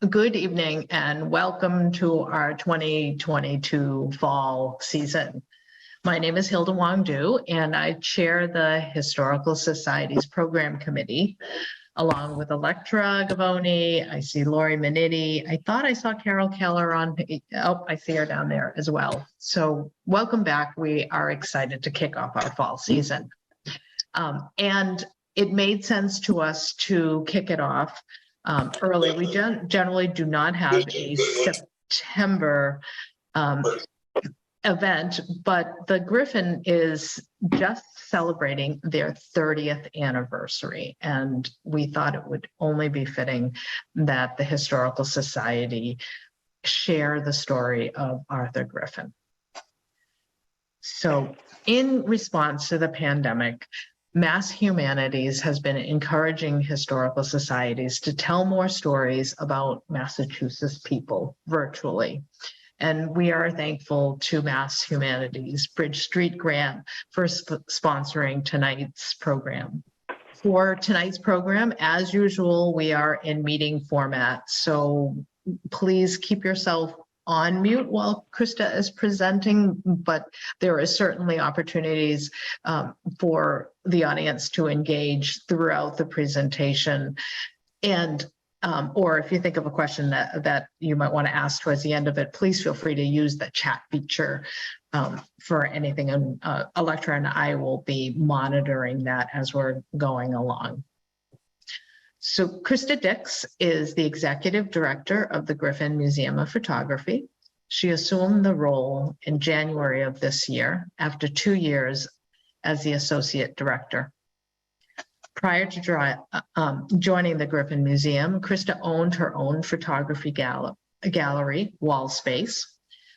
Good evening and welcome to our 2022 fall season. My name is Hilda Wong-Du and I chair the Historical Society's Program Committee along with Electra Gavoni. I see Lori Minetti. I thought I saw Carol Keller on, oh, I see her down there as well. So welcome back. We are excited to kick off our fall season. And it made sense to us to kick it off early. We generally do not have a September event, but the Griffin is just celebrating their 30th anniversary. And we thought it would only be fitting that the Historical Society share the story of Arthur Griffin. So in response to the pandemic, Mass Humanities has been encouraging historical societies to tell more stories about Massachusetts people virtually. And we are thankful to Mass Humanities Bridge Street Grant for sponsoring tonight's program. For tonight's program, as usual, we are in meeting format. So please keep yourself on mute while Krista is presenting, but there is certainly opportunities for the audience to engage throughout the presentation. And or if you think of a question that you might want to ask towards the end of it, please feel free to use the chat feature for anything. And Electra and I will be monitoring that as we're going along. So Krista Dix is the executive director of the Griffin Museum of Photography. She assumed the role in January of this year after 2 years as the associate director. Prior to joining the Griffin Museum, Krista owned her own photography gallery, Wall Space,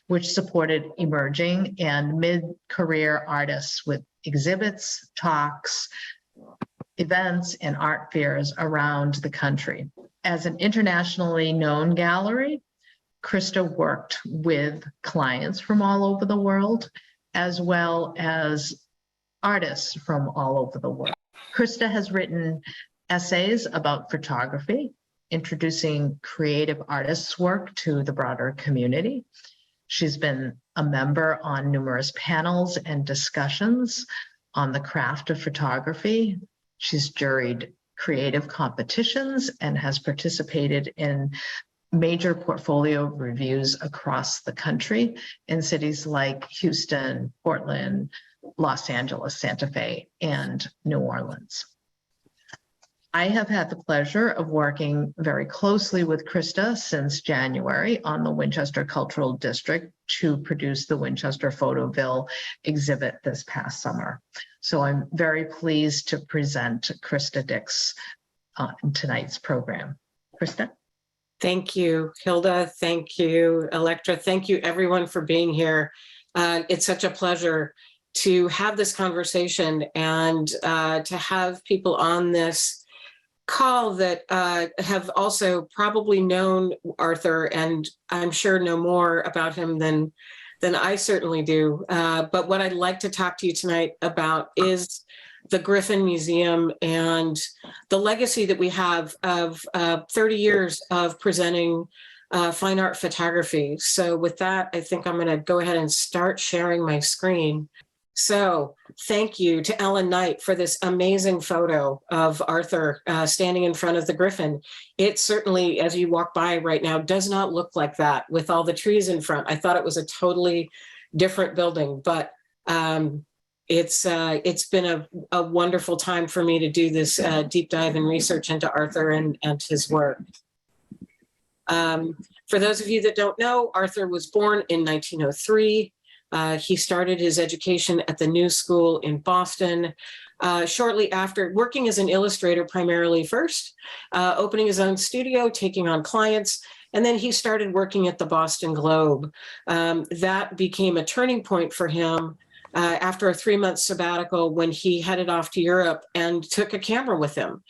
which supported emerging and mid-career artists with exhibits, talks, events, and art fairs around the country. As an internationally known gallery, Krista worked with clients from all over the world, as well as artists from all over the world. Krista has written essays about photography, introducing creative artists' work to the broader community. She's been a member on numerous panels and discussions on the craft of photography. She's juried creative competitions and has participated in major portfolio reviews across the country in cities like Houston, Portland, Los Angeles, Santa Fe, and New Orleans. I have had the pleasure of working very closely with Krista since January on the Winchester Cultural District to produce the Winchester Photoville exhibit this past summer. So I'm very pleased to present Krista Dix in tonight's program. Krista? Thank you, Hilda. Thank you, Electra. Thank you, everyone, for being here. It's such a pleasure to have this conversation and to have people on this call that have also probably known Arthur, and I'm sure know more about him than I certainly do. But what I'd like to talk to you tonight about is the Griffin Museum and the legacy that we have of 30 years of presenting fine art photography. So with that, I think I'm going to go ahead and start sharing my screen. So thank you to Ellen Knight for this amazing photo of Arthur standing in front of the Griffin. It certainly, as you walk by right now, does not look like that with all the trees in front. I thought it was a totally different building, but it's been a wonderful time for me to do this deep dive and research into Arthur and his work. For those of you that don't know, Arthur was born in 1903. He started his education at the New School in Boston. Shortly after, working as an illustrator primarily first, opening his own studio, taking on clients, and then he started working at the Boston Globe. That became a turning point for him after a 3-month sabbatical when he headed off to Europe and took a camera with him.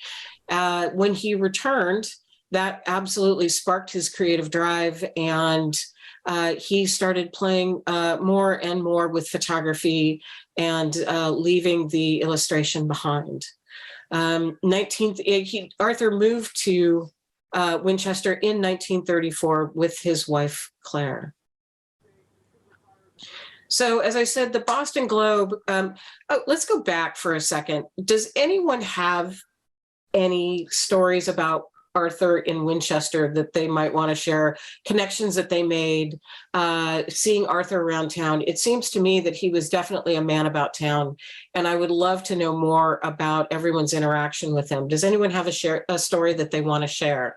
When he returned, that absolutely sparked his creative drive, and he started playing more and more with photography and leaving the illustration behind. Arthur moved to Winchester in 1934 with his wife, Claire. So as I said, the Boston Globe, let's go back for a second. Does anyone have any stories about Arthur in Winchester that they might want to share, connections that they made, seeing Arthur around town? It seems to me that he was definitely a man about town, and I would love to know more about everyone's interaction with him. Does anyone have a story that they want to share?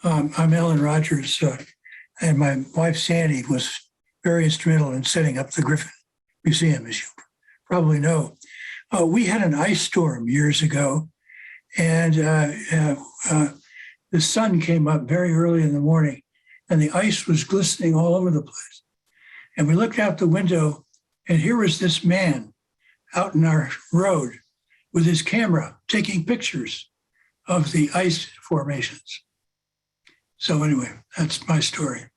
I'm Ellen Rogers, and my wife Sandy was very instrumental in setting up the Griffin Museum, as you probably know. We had an ice storm years ago, and the sun came up very early in the morning, and the ice was glistening all over the place. And we looked out the window, and here was this man out in our road with his camera taking pictures of the ice formations. So anyway, that's my story.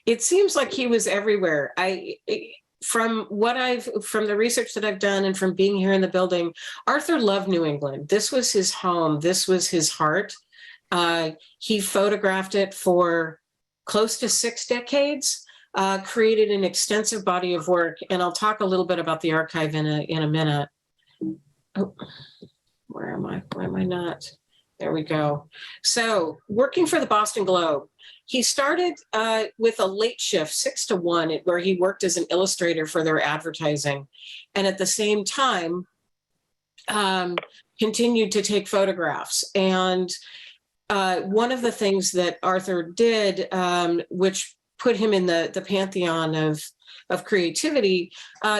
It seems like he was everywhere. From the research that I've done and from being here in the building, Arthur loved New England. This was his home. This was his heart. He photographed it for close to 6 decades, created an extensive body of work. And I'll talk a little bit about the archive in a minute. Oh, where am I? Why am I not? There we go. So working for the Boston Globe, he started with a late shift, 6 to 1, where he worked as an illustrator for their advertising. And at the same time, continued to take photographs. And one of the things that Arthur did, which put him in the pantheon of creativity,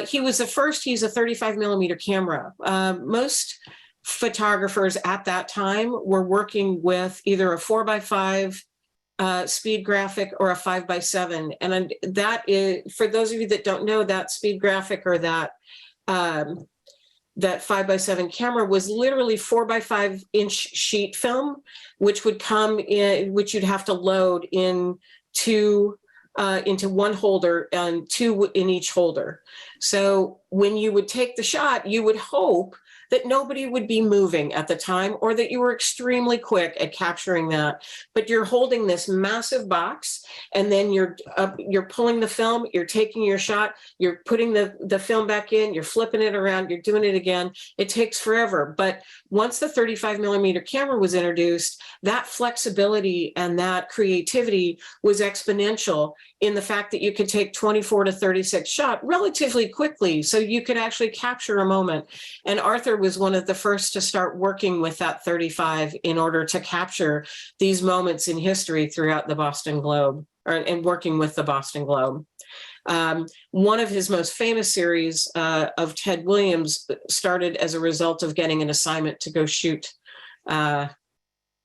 he was the first, he's a 35 millimeter camera. Most photographers at that time were working with either a 4x5 speed graphic or a 5x7. And that is, for those of you that don't know, that speed graphic or that 5x7 camera was literally 4x5 inch sheet film, which would come in, which you'd have to load into one holder and 2 in each holder. So when you would take the shot, you would hope that nobody would be moving at the time, or that you were extremely quick at capturing that. But you're holding this massive box, and then you're pulling the film, you're taking your shot, you're putting the film back in, you're flipping it around, you're doing it again. It takes forever. But once the 35 millimeter camera was introduced, that flexibility and that creativity was exponential in the fact that you could take 24 to 36 shots relatively quickly, so you could actually capture a moment. And Arthur was one of the first to start working with that 35 in order to capture these moments in history throughout the Boston Globe, and working with the Boston Globe. One of his most famous series of Ted Williams started as a result of getting an assignment to go shoot the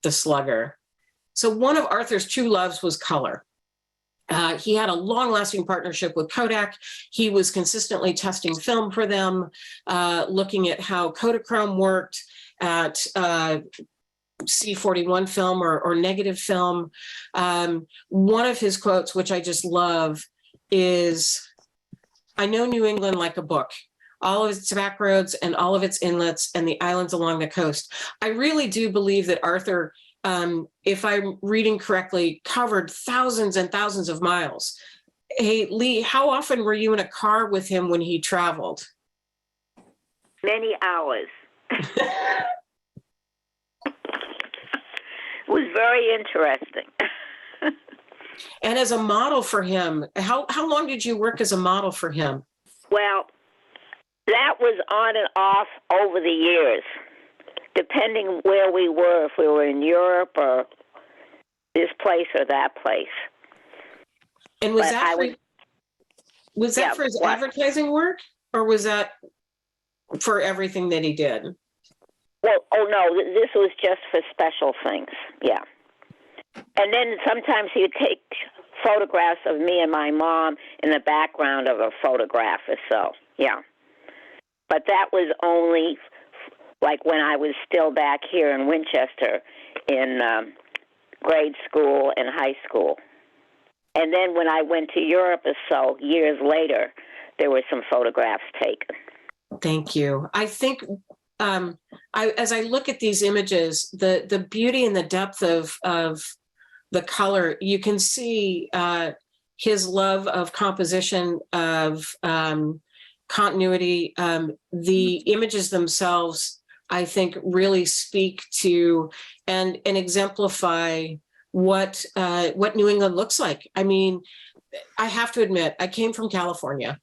Slugger. So one of Arthur's true loves was color. He had a long-lasting partnership with Kodak. He was consistently testing film for them, looking at how Kodachrome worked, at C41 film or negative film. One of his quotes, which I just love, is, "I know New England like a book, all of its back roads and all of its inlets and the islands along the coast." I really do believe that Arthur, if I'm reading correctly, covered thousands and thousands of miles. Hey, Lee, how often were you in a car with him when he traveled? Many hours. It was very interesting. And as a model for him, how long did you work as a model for him? Well, that was on and off over the years, depending where we were, if we were in Europe or this place or that place. And was that for his advertising work, or was that for everything that he did? Well, oh no, this was just for special things, yeah. And then sometimes he'd take photographs of me and my mom in the background of a photograph or so, yeah. But that was only like when I was still back here in Winchester in grade school and high school. And then when I went to Europe or so, years later, there were some photographs taken. Thank you. I think as I look at these images, the beauty and the depth of the color, you can see his love of composition, of continuity. The images themselves, I think, really speak to and exemplify what New England looks like. I mean, I have to admit, I came from California,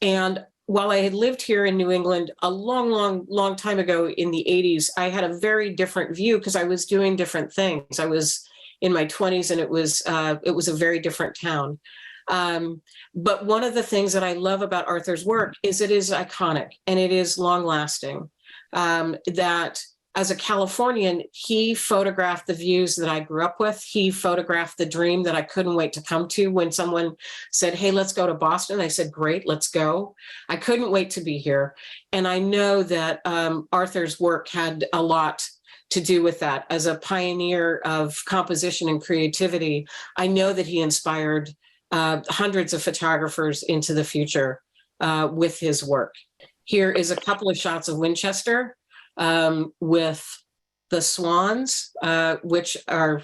and while I had lived here in New England a long time ago in the 80s, I had a very different view because I was doing different things. I was in my 20s, and it was a very different town. But one of the things that I love about Arthur's work is it is iconic and it is long lasting. That as a Californian, he photographed the views that I grew up with. He photographed the dream that I couldn't wait to come to. When someone said, hey, let's go to Boston, I said, great, let's go. I couldn't wait to be here. And I know that Arthur's work had a lot to do with that. As a pioneer of composition and creativity, I know that he inspired hundreds of photographers into the future with his work. Here is a couple of shots of Winchester with the swans, which are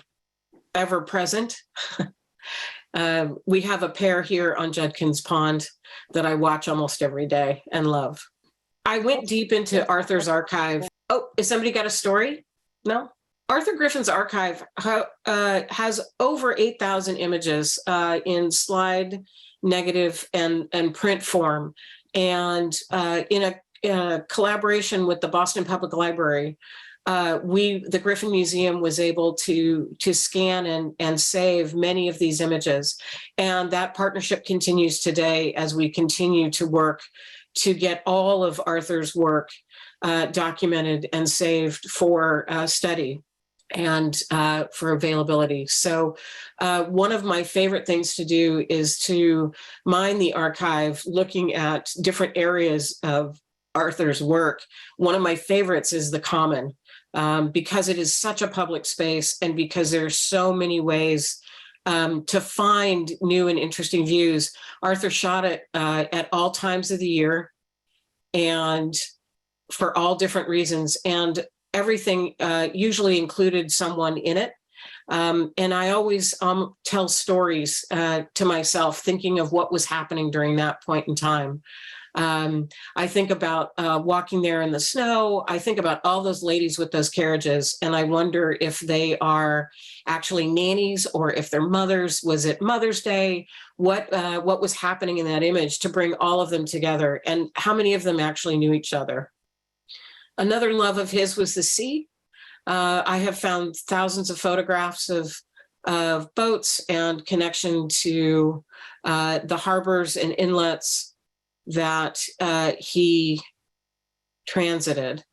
ever present. We have a pair here on Judkins Pond that I watch almost every day and love. I went deep into Arthur's archive. Oh, has somebody got a story? No? Arthur Griffin's archive has over 8,000 images in slide, negative, and print form. And in a collaboration with the Boston Public Library, the Griffin Museum was able to scan and save many of these images. And that partnership continues today as we continue to work to get all of Arthur's work documented and saved for study and for availability. So one of my favorite things to do is to mine the archive, looking at different areas of Arthur's work. One of my favorites is the Common, because it is such a public space and because there's so many ways to find new and interesting views. Arthur shot it at all times of the year and for all different reasons. And everything usually included someone in it. And I always tell stories to myself, thinking of what was happening during that point in time. I think about walking there in the snow. I think about all those ladies with those carriages, and I wonder if they are actually nannies or if they're mothers. Was it Mother's Day? What was happening in that image to bring all of them together, and how many of them actually knew each other? Another love of his was the sea. I have found thousands of photographs of boats and connection to the harbors and inlets that he transited.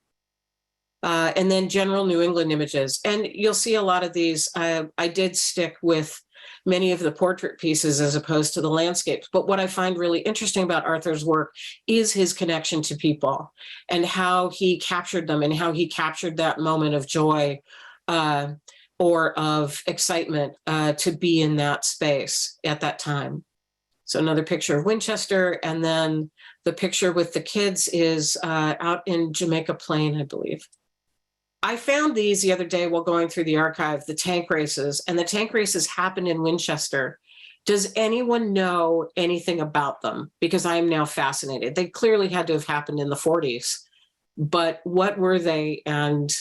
And then general New England images. And you'll see a lot of these. I did stick with many of the portrait pieces as opposed to the landscapes. But what I find really interesting about Arthur's work is his connection to people and how he captured them and how he captured that moment of joy or of excitement to be in that space at that time. So another picture of Winchester, and then the picture with the kids is out in Jamaica Plain, I believe. I found these the other day while going through the archive, the tank races, and the tank races happened in Winchester. Does anyone know anything about them? Because I'm now fascinated. They clearly had to have happened in the 40s, but what were they and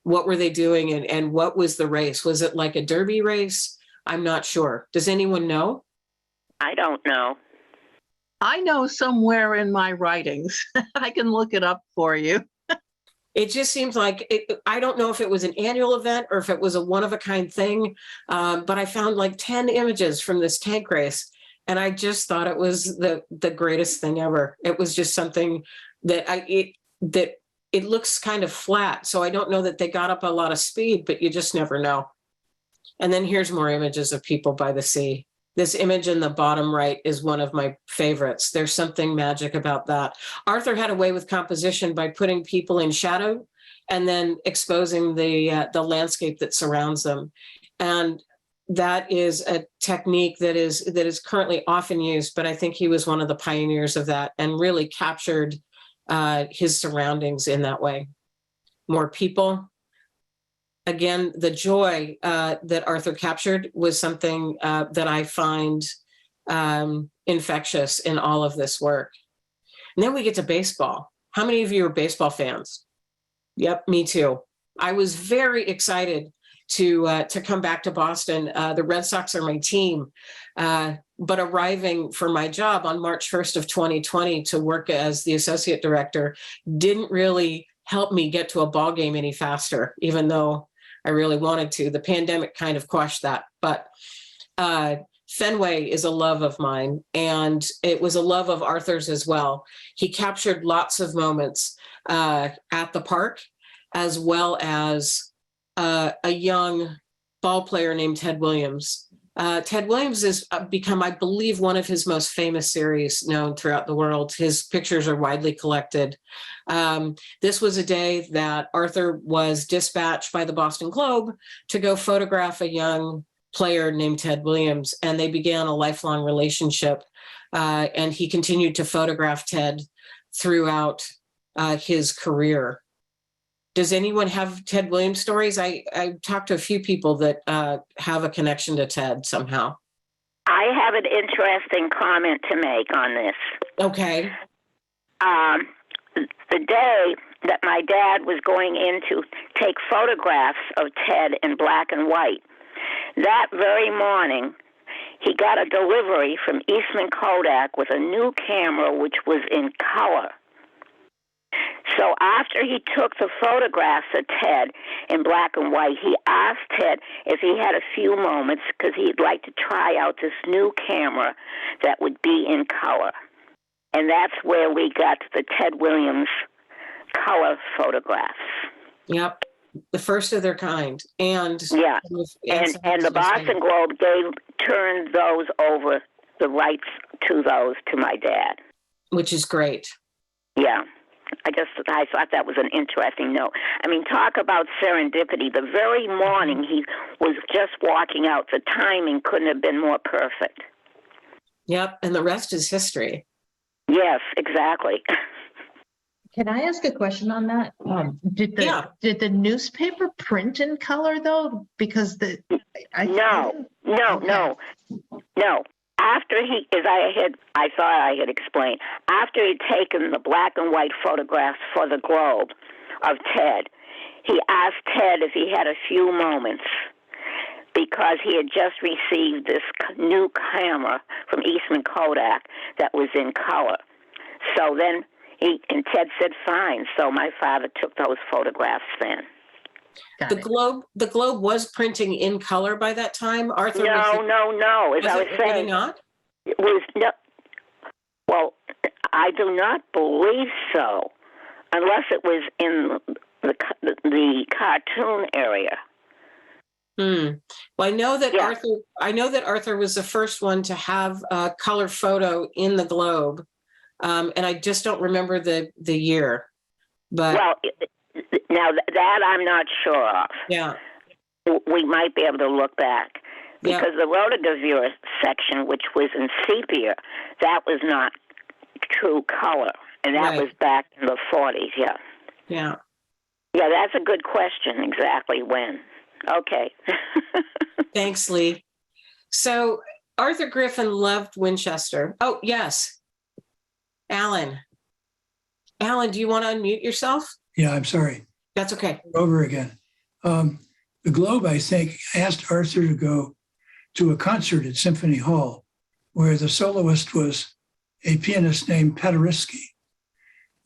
what were they doing and what was the race? Was it like a derby race? I'm not sure. Does anyone know? I don't know. I know somewhere in my writings. I can look it up for you. It just seems like, I don't know if it was an annual event or if it was a one-of-a-kind thing, but I found like 10 images from this tank race, and I just thought it was the greatest thing ever. It was just something that it looks kind of flat, so I don't know that they got up a lot of speed, but you just never know. And then here's more images of people by the sea. This image in the bottom right is one of my favorites. There's something magic about that. Arthur had a way with composition by putting people in shadow and then exposing the landscape that surrounds them. And that is a technique that is currently often used, but I think he was one of the pioneers of that and really captured his surroundings in that way. More people. Again, the joy that Arthur captured was something that I find infectious in all of this work. And then we get to baseball. How many of you are baseball fans? Yep, me too. I was very excited to come back to Boston. The Red Sox are my team, but arriving for my job on March 1st of 2020 to work as the associate director didn't really help me get to a ball game any faster, even though I really wanted to. The pandemic kind of quashed that, but Fenway is a love of mine, and it was a love of Arthur's as well. He captured lots of moments at the park, as well as a young ball player named Ted Williams. Ted Williams has become, I believe, one of his most famous series known throughout the world. His pictures are widely collected. This was a day that Arthur was dispatched by the Boston Globe to go photograph a young player named Ted Williams, and they began a lifelong relationship. And he continued to photograph Ted throughout his career. Does anyone have Ted Williams stories? I talked to a few people that have a connection to Ted somehow. I have an interesting comment to make on this. Okay. The day that my dad was going in to take photographs of Ted in black and white, that very morning, he got a delivery from Eastman Kodak with a new camera which was in color. So after he took the photographs of Ted in black and white, he asked Ted if he had a few moments because he'd like to try out this new camera that would be in color. And that's where we got the Ted Williams color photographs. Yep. The first of their kind. And yeah, and the Boston Globe turned those over, the rights to those, to my dad. Which is great. Yeah. I thought that was an interesting note. I mean, talk about serendipity. The very morning he was just walking out, the timing couldn't have been more perfect. Yep, and the rest is history. Yes, exactly. Can I ask a question on that? Did the newspaper print in color though? Because no. After I thought I had explained, after he'd taken the black and white photographs for the Globe of Ted, he asked Ted if he had a few moments because he had just received this new camera from Eastman Kodak that was in color. So then Ted said, fine. So my father took those photographs then. The Globe was printing in color by that time. Arthur, no. As I was saying, really not? It was no. Well, I do not believe so, unless it was in the cartoon area. Well, I know that Arthur was the first one to have a color photo in the Globe, and I just don't remember the year. But now that I'm not sure of. Yeah. We might be able to look back. Because the rotogravure section, which was in sepia, that was not true color. And that was back in the 40s, yeah. Yeah. Yeah, that's a good question, exactly when. Okay. Thanks, Lee. So Arthur Griffin loved Winchester. Oh, yes. Alan, do you want to unmute yourself? Yeah, I'm sorry. That's okay. Over again. The Globe, I think, asked Arthur to go to a concert at Symphony Hall where the soloist was a pianist named Paderewski,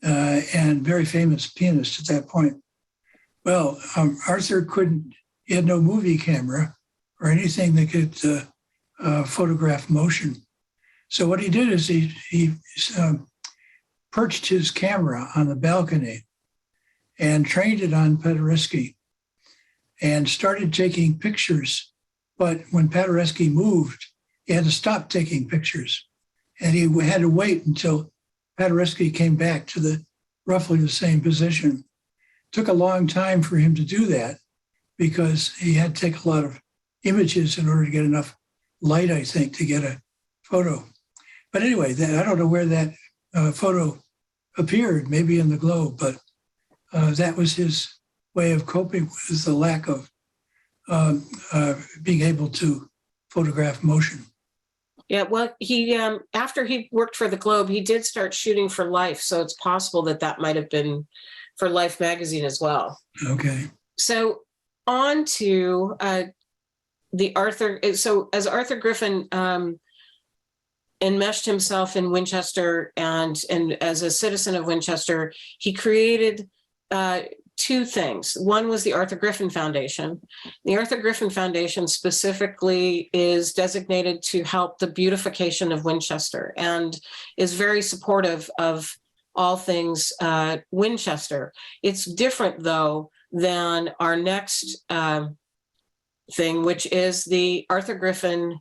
and very famous pianist at that point. Well, Arthur he had no movie camera or anything that could photograph motion. So what he did is he perched his camera on the balcony and trained it on Paderewski and started taking pictures. But when Paderewski moved, he had to stop taking pictures. And he had to wait until Paderewski came back to roughly the same position. It took a long time for him to do that because he had to take a lot of images in order to get enough light, I think, to get a photo. But anyway, I don't know where that photo appeared, maybe in the Globe, but that was his way of coping with the lack of being able to photograph motion. Yeah, well, he after he worked for the Globe, he did start shooting for Life, so it's possible that that might have been for Life magazine as well. Okay. So on to the Arthur. So as Arthur Griffin enmeshed himself in Winchester and as a citizen of Winchester, he created two things. One was the Arthur Griffin Foundation. The Arthur Griffin Foundation specifically is designated to help the beautification of Winchester and is very supportive of all things Winchester. It's different, though, than our next thing, which is the Arthur Griffin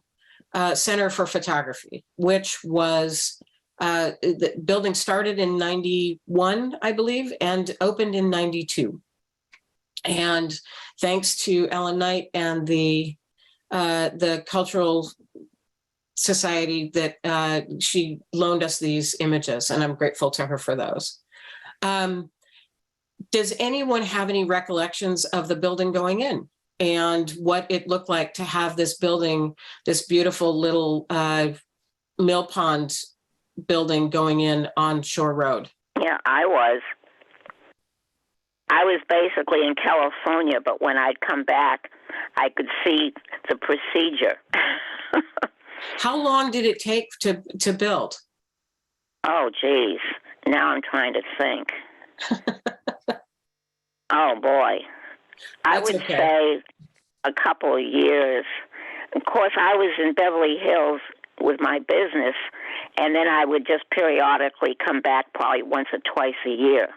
Center for Photography, which was the building started in 91, I believe, and opened in 92. And thanks to Ellen Knight and the Cultural Society that she loaned us these images, and I'm grateful to her for those. Does anyone have any recollections of the building going in and what it looked like to have this building, this beautiful little mill pond building going in on Shore Road? Yeah, I was basically in California, but when I'd come back, I could see the procedure. How long did it take to build? Oh, geez. Now I'm trying to think. Oh, boy. I would say a couple of years. Of course, I was in Beverly Hills with my business, and then I would just periodically come back probably once or twice a year.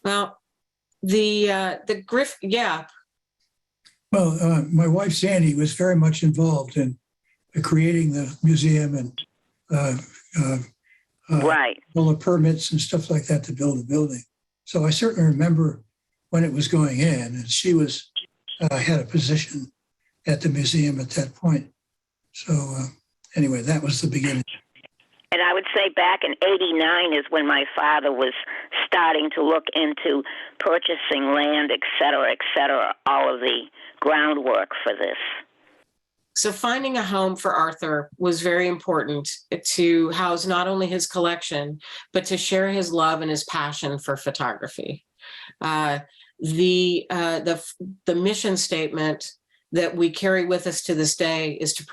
Well, the Griffin, yeah. Well, my wife Sandy was very much involved in creating the museum and Right. all the permits and stuff like that to build a building. So I certainly remember when it was going in, and she was had a position at the museum at that point. So anyway, that was the beginning. And I would say back in 89 is when my father was starting to look into purchasing land, et cetera, all of the groundwork for this. So finding a home for Arthur was very important to house not only his collection, but to share his love and his passion for photography. The mission statement that we carry with us to this day is to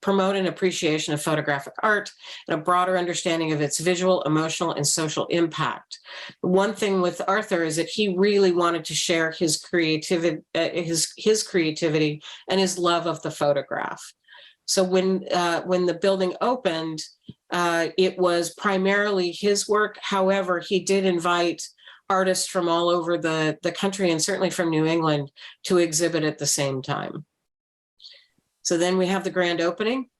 promote an appreciation of photographic art and a broader understanding of its visual, emotional, and social impact. One thing with Arthur is that he really wanted to share his creativity, his creativity and his love of the photograph. So when the building opened, it was primarily his work. However, he did invite artists from all over the country and certainly from New England to exhibit at the same time. So then we have the grand opening.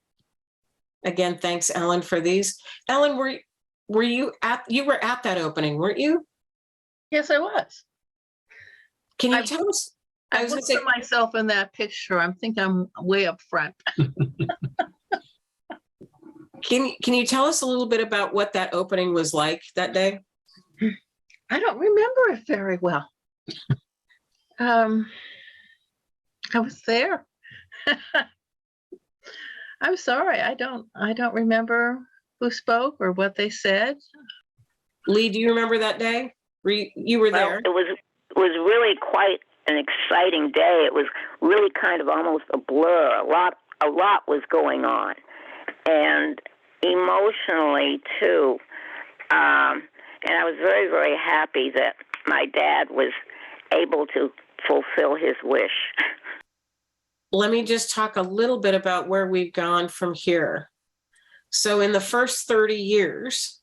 Again, thanks, Ellen, for these. Ellen, were you at that opening, weren't you? Yes, I was. Can you tell us? I was looking at myself in that picture. I think I'm way up front. Can you tell us a little bit about what that opening was like that day? I don't remember it very well. I was there. I'm sorry. I don't remember who spoke or what they said. Lee, do you remember that day? You were there. Well, it was really quite an exciting day. It was really kind of almost a blur. A lot was going on, and emotionally too. And I was very, very happy that my dad was able to fulfill his wish. Let me just talk a little bit about where we've gone from here. So in the first 30 years,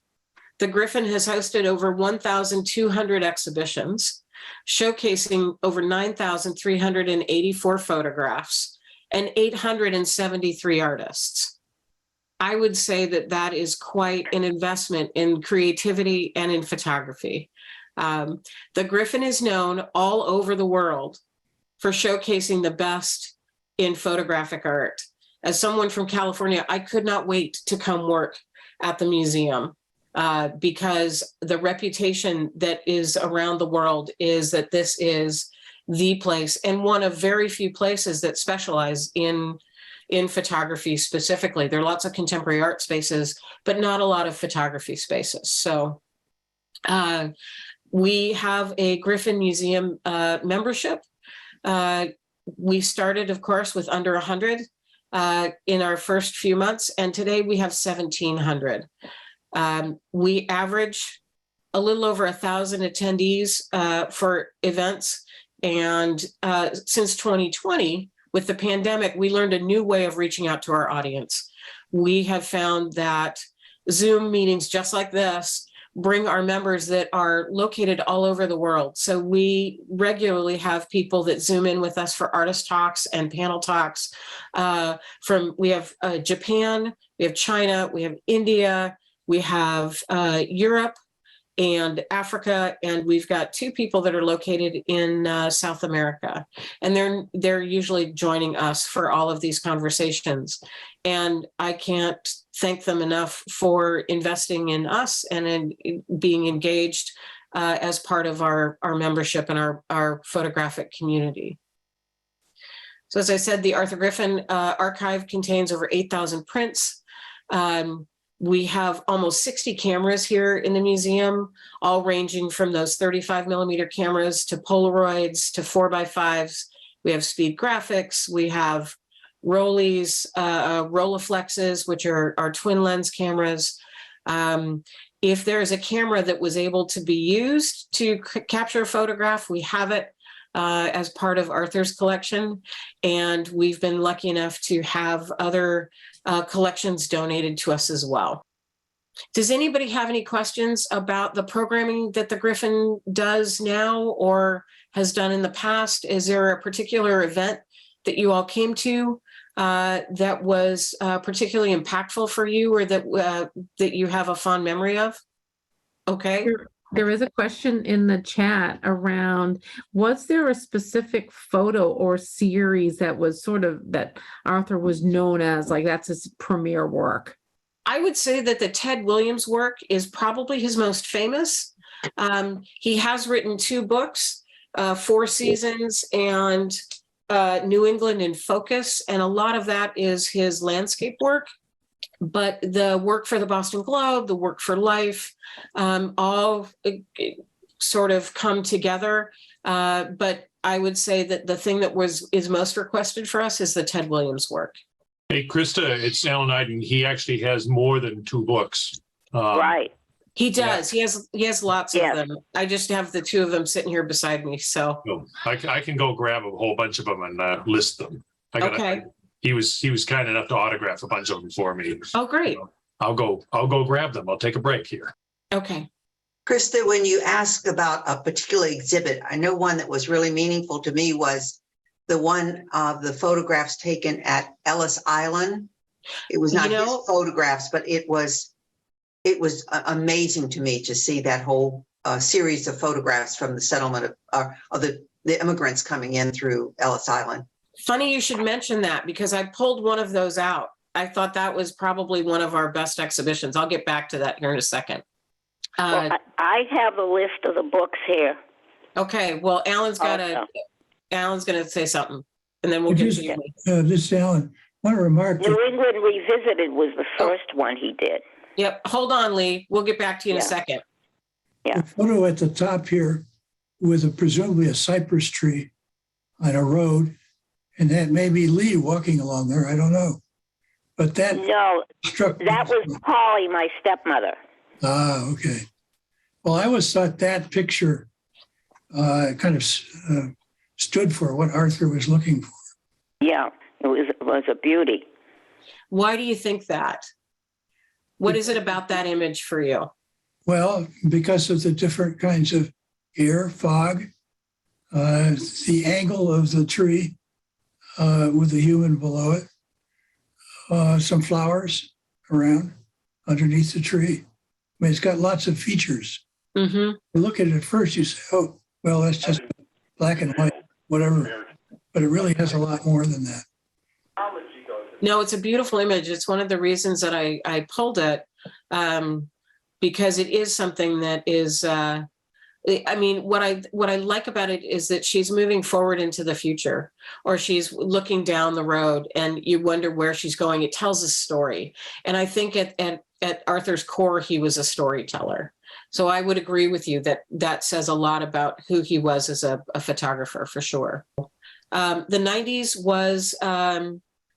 the Griffin has hosted over 1,200 exhibitions, showcasing over 9,384 photographs and 873 artists. I would say that that is quite an investment in creativity and in photography. The Griffin is known all over the world for showcasing the best in photographic art. As someone from California, I could not wait to come work at the museum. because the reputation that is around the world is that this is the place and one of very few places that specialize in photography specifically. There are lots of contemporary art spaces, but not a lot of photography spaces. So we have a Griffin Museum membership. We started, of course, with under 100 in our first few months, and today we have 1,700. We average a little over 1,000 attendees for events. And since 2020, with the pandemic, we learned a new way of reaching out to our audience. We have found that Zoom meetings just like this bring our members that are located all over the world. So we regularly have people that Zoom in with us for artist talks and panel talks. We have Japan, we have China, we have India, we have Europe and Africa, and we've got 2 people that are located in South America, and they're usually joining us for all of these conversations. And I can't thank them enough for investing in us and in being engaged as part of our membership and our photographic community. So as I said, the Arthur Griffin archive contains over 8,000 prints. We have almost 60 cameras here in the museum, all ranging from those 35 millimeter cameras to Polaroids to 4x5s. We have speed graphics. We have Rollies, Rolleiflexes, which are our twin lens cameras. If there's a camera that was able to be used to capture a photograph, we have it as part of Arthur's collection. And we've been lucky enough to have other collections donated to us as well. Does anybody have any questions about the programming that the Griffin does now or has done in the past? Is there a particular event that you all came to that was particularly impactful for you, or that you have a fond memory of? Okay. There is a question in the chat around, was there a specific photo or series that was that Arthur was known as, like, that's his premier work? I would say that the Ted Williams work is probably his most famous. He has written 2 books, 4 Seasons and New England in Focus, and a lot of that is his landscape work. But the work for the Boston Globe, the work for Life, all sort of come together. But I would say that the thing that is most requested for us is the Ted Williams work. Hey, Krista, it's Alan Iden. He actually has more than 2 books. Right. He does. Yeah. He has lots of them. I just have the 2 of them sitting here beside me. So I can go grab a whole bunch of them and list them. Okay. He was kind enough to autograph a bunch of them for me. Oh, great. So I'll go grab them. I'll take a break here. Okay. Krista, when you ask about a particular exhibit, I know one that was really meaningful to me was the one of the photographs taken at Ellis Island. It was not his photographs, but it was amazing to me to see that whole series of photographs from the settlement of the immigrants coming in through Ellis Island. Funny you should mention that, because I pulled one of those out. I thought that was probably one of our best exhibitions. I'll get back to that here in a second. Well, I have a list of the books here. Okay. Well, Alan's going to say something, and then we'll get to you. This is Alan. I want to remark. New England Revisited was the first one he did. Yep. Hold on, Lee. We'll get back to you in a second. Yeah. The photo at the top here with presumably a cypress tree on a road, and that may be Lee walking along there. I don't know. But that was Polly, my stepmother. Ah, okay. Well, I always thought that picture kind of stood for what Arthur was looking for. Yeah, it was a beauty. Why do you think that? What is it about that image for you? Well, because of the different kinds of air, fog, the angle of the tree with the human below it, some flowers around underneath the tree. I mean, it's got lots of features. Mm-hmm. You look at it at first, you say, oh, well, that's just black and white, whatever. But it really has a lot more than that. No, it's a beautiful image. It's one of the reasons that I pulled it. because it is something that is, I mean, what I like about it is that she's moving forward into the future, or she's looking down the road and you wonder where she's going. It tells a story. And I think at Arthur's core, he was a storyteller. So I would agree with you that that says a lot about who he was as a photographer, for sure. The 90s was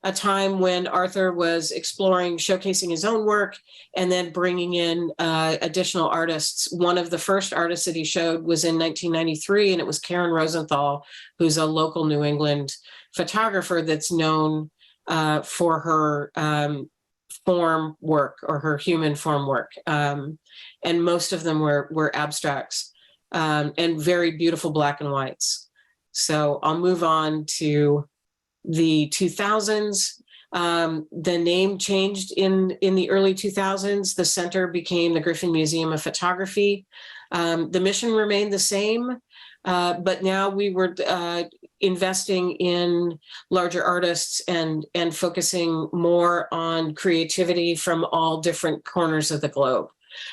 a time when Arthur was exploring, showcasing his own work, and then bringing in additional artists. One of the first artists that he showed was in 1993, and it was Karen Rosenthal, who's a local New England photographer that's known for her form work, or her human form work. And most of them were abstracts and very beautiful black and whites. So I'll move on to the 2000s. The name changed in the early 2000s. The center became the Griffin Museum of Photography. The mission remained the same, but now we were investing in larger artists and focusing more on creativity from all different corners of the globe.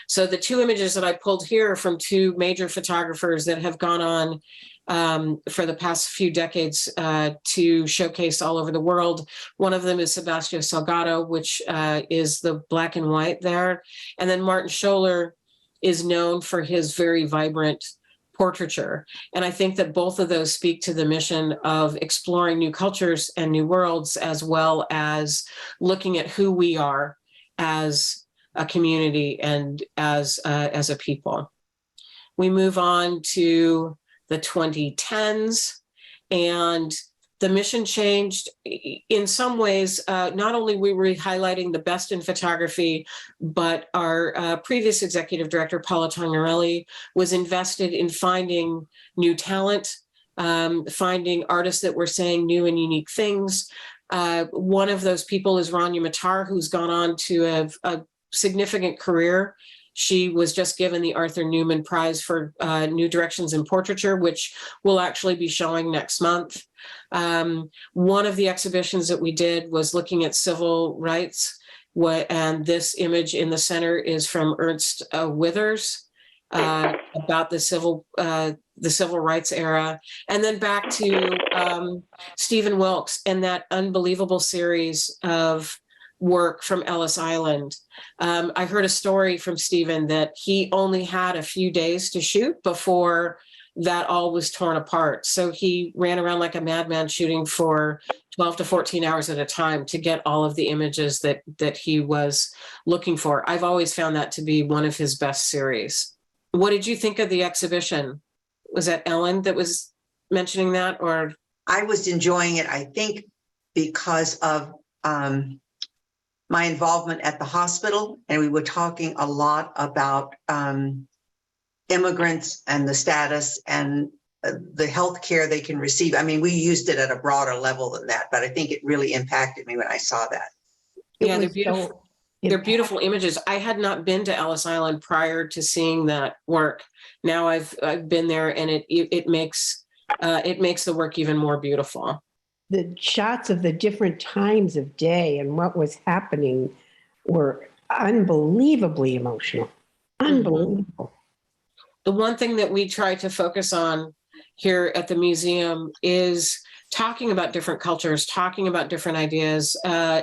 So the two images that I pulled here are from two major photographers that have gone on for the past few decades to showcase all over the world. One of them is Sebastião Salgado, which is the black and white there. And then Martin Scholler is known for his very vibrant portraiture. And I think that both of those speak to the mission of exploring new cultures and new worlds, as well as looking at who we are as a community and as a people. We move on to the 2010s, and the mission changed in some ways. Not only were we highlighting the best in photography, but our previous executive director, Paula Tognarelli, was invested in finding new talent, finding artists that were saying new and unique things. One of those people is Rania Matar, who's gone on to have a significant career. She was just given the Arthur Newman Prize for New Directions in Portraiture, which will actually be showing next month. One of the exhibitions that we did was looking at civil rights, and this image in the center is from Ernst Withers about the civil rights era. And then back to Stephen Wilkes and that unbelievable series of work from Ellis Island. I heard a story from Stephen that he only had a few days to shoot before that all was torn apart. So he ran around like a madman shooting for 12 to 14 hours at a time to get all of the images that he was looking for. I've always found that to be one of his best series. What did you think of the exhibition? Was that Ellen that was mentioning that, or? I was enjoying it, I think, because of my involvement at the hospital, and we were talking a lot about immigrants and the status and the health care they can receive. I mean, we used it at a broader level than that, but I think it really impacted me when I saw that. Yeah, they're beautiful. They're beautiful images. I had not been to Ellis Island prior to seeing that work. Now I've been there, and it makes the work even more beautiful. The shots of the different times of day and what was happening were unbelievably emotional. Unbelievable. The one thing that we try to focus on here at the museum is talking about different cultures, talking about different ideas,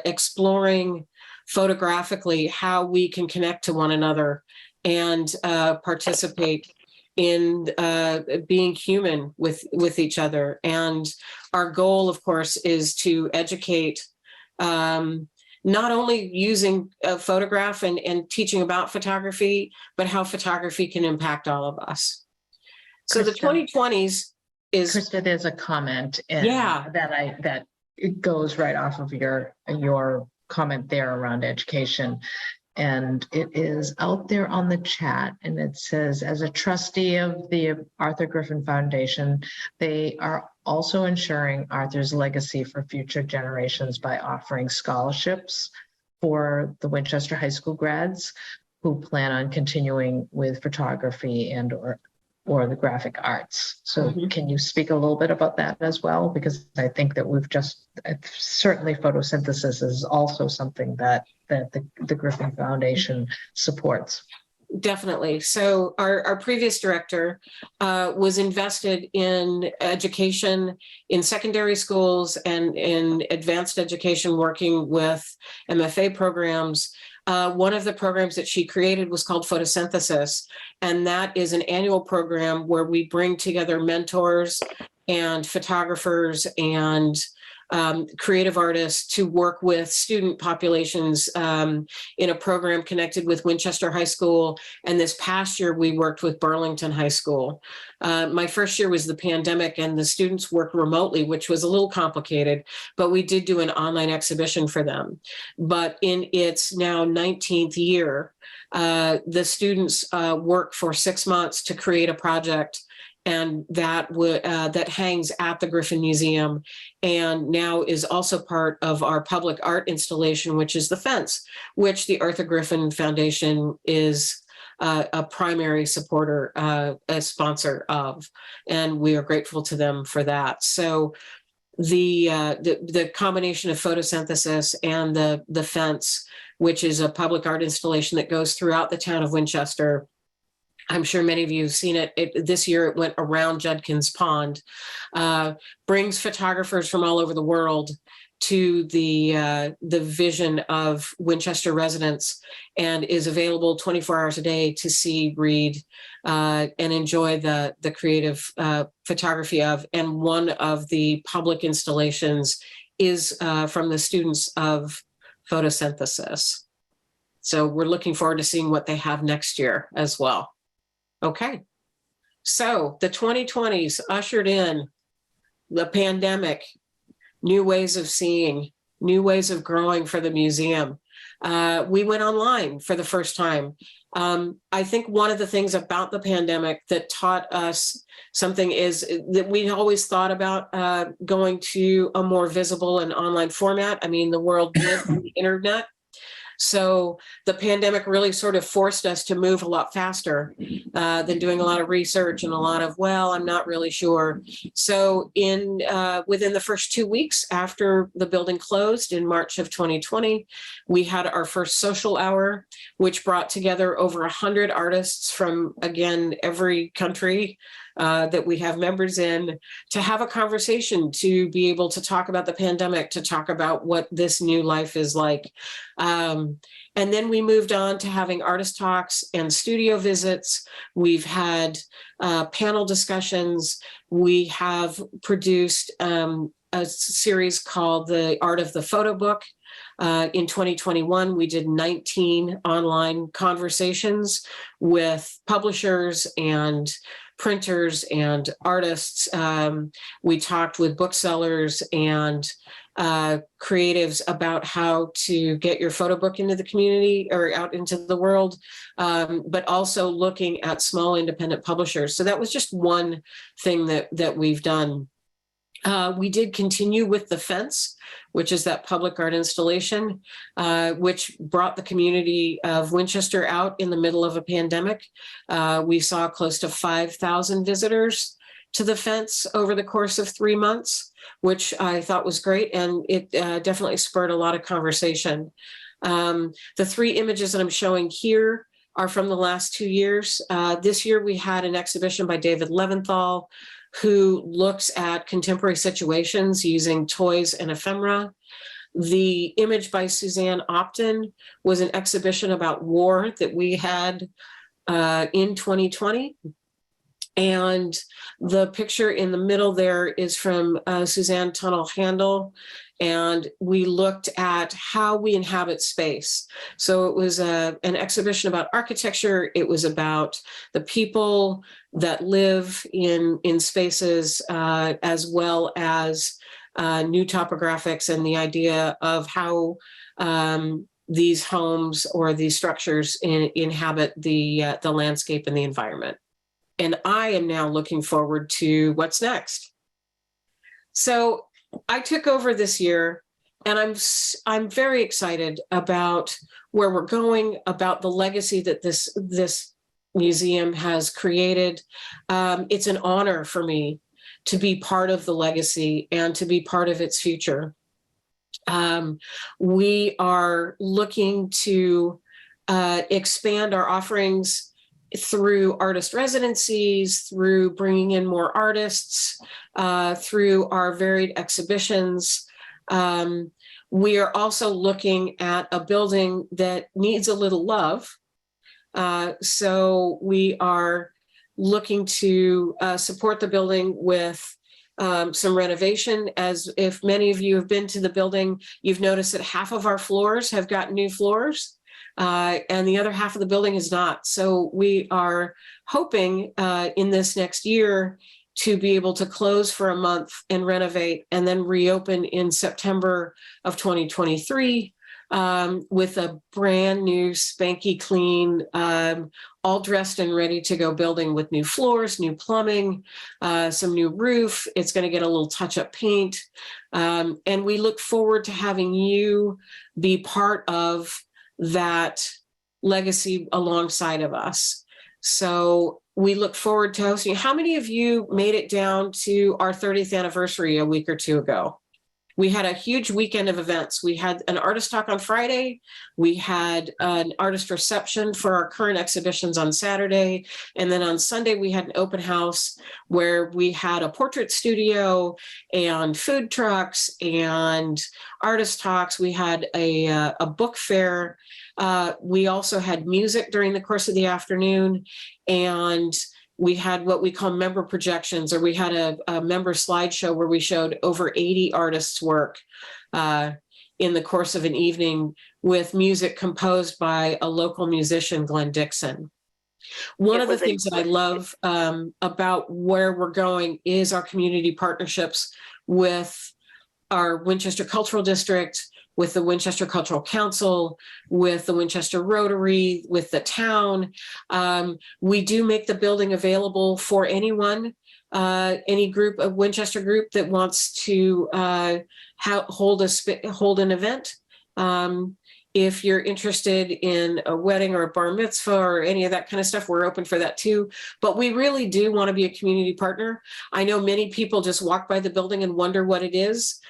exploring photographically how we can connect to one another and participate in being human with each other. And our goal, of course, is to educate, not only using a photograph and teaching about photography, but how photography can impact all of us. So the 2020s is— Krista, there's a comment that it goes right off of your comment there around education. And it is out there on the chat, and it says, as a trustee of the Arthur Griffin Foundation, they are also ensuring Arthur's legacy for future generations by offering scholarships for the Winchester High School grads who plan on continuing with photography and or the graphic arts. So can you speak a little bit about that as well? Because I think that certainly photosynthesis is also something that the Griffin Foundation supports. Definitely. So our previous director was invested in education in secondary schools and in advanced education, working with MFA programs. One of the programs that she created was called Photosynthesis, and that is an annual program where we bring together mentors and photographers and creative artists to work with student populations in a program connected with Winchester High School. And this past year, we worked with Burlington High School. My first year was the pandemic, and the students worked remotely, which was a little complicated, but we did do an online exhibition for them. But in its now 19th year, the students work for 6 months to create a project, and that hangs at the Griffin Museum, and now is also part of our public art installation, which is The Fence, which the Arthur Griffin Foundation is a primary supporter, a sponsor of, and we are grateful to them for that. So the combination of Photosynthesis and the Fence, which is a public art installation that goes throughout the town of Winchester. I'm sure many of you have seen it. This year it went around Judkins Pond, brings photographers from all over the world to the vision of Winchester residents, and is available 24 hours a day to see, read, and enjoy the creative photography of. And one of the public installations is from the students of Photosynthesis. So we're looking forward to seeing what they have next year as well. Okay, so the 2020s ushered in the pandemic, new ways of seeing, new ways of growing for the museum. We went online for the first time. I think one of the things about the pandemic that taught us something is that we always thought about going to a more visible and online format. I mean, the world lived on the internet. So the pandemic really sort of forced us to move a lot faster than doing a lot of research and a lot of, well, I'm not really sure. So within the first 2 weeks after the building closed in March of 2020, we had our first social hour, which brought together over 100 artists from, again, every country that we have members in, to have a conversation, to be able to talk about the pandemic, to talk about what this new life is like. And then we moved on to having artist talks and studio visits. We've had panel discussions. We have produced a series called The Art of the Photo Book. In 2021, we did 19 online conversations with publishers and printers and artists. We talked with booksellers and creatives about how to get your photo book into the community or out into the world, but also looking at small independent publishers. So that was just one thing that we've done. We did continue with The Fence, which is that public art installation, which brought the community of Winchester out in the middle of a pandemic. We saw close to 5,000 visitors to The Fence over the course of 3 months, which I thought was great. And it definitely spurred a lot of conversation. The 3 images that I'm showing here are from the last 2 years. This year, we had an exhibition by David Leventhal, who looks at contemporary situations using toys and ephemera. The image by Suzanne Opton was an exhibition about war that we had in 2020. And the picture in the middle there is from Suzanne Tunnell-Handel, and we looked at how we inhabit space. So it was an exhibition about architecture. It was about the people that live in spaces, as well as new topographics and the idea of how these homes or these structures inhabit the landscape and the environment. And I am now looking forward to what's next. So I took over this year, and I'm very excited about where we're going, about the legacy that this museum has created. It's an honor for me to be part of the legacy and to be part of its future. We are looking to expand our offerings through artist residencies, through bringing in more artists, through our varied exhibitions. We are also looking at a building that needs a little love. So we are looking to support the building with some renovation. As if many of you have been to the building, you've noticed that half of our floors have gotten new floors. And the other half of the building is not. So we are hoping in this next year to be able to close for a month and renovate and then reopen in September of 2023 with a brand new spanky clean, all dressed and ready to go building with new floors, new plumbing, some new roof. It's going to get a little touch-up paint. And we look forward to having you be part of that legacy alongside of us. So we look forward to hosting. How many of you made it down to our 30th anniversary a week or two ago? We had a huge weekend of events. We had an artist talk on Friday. We had an artist reception for our current exhibitions on Saturday. And then on Sunday, we had an open house where we had a portrait studio and food trucks and artist talks. We had a book fair. We also had music during the course of the afternoon. And we had what we call member projections, or we had a member slideshow where we showed over 80 artists' work in the course of an evening with music composed by a local musician, Glenn Dixon. One of the things that I love about where we're going is our community partnerships with our Winchester Cultural District, with the Winchester Cultural Council, with the Winchester Rotary, with the town. We do make the building available for anyone, any group, a Winchester group that wants to hold an event. If you're interested in a wedding or a bar mitzvah or any of that kind of stuff, we're open for that too. But we really do want to be a community partner. I know many people just walk by the building and wonder what it is.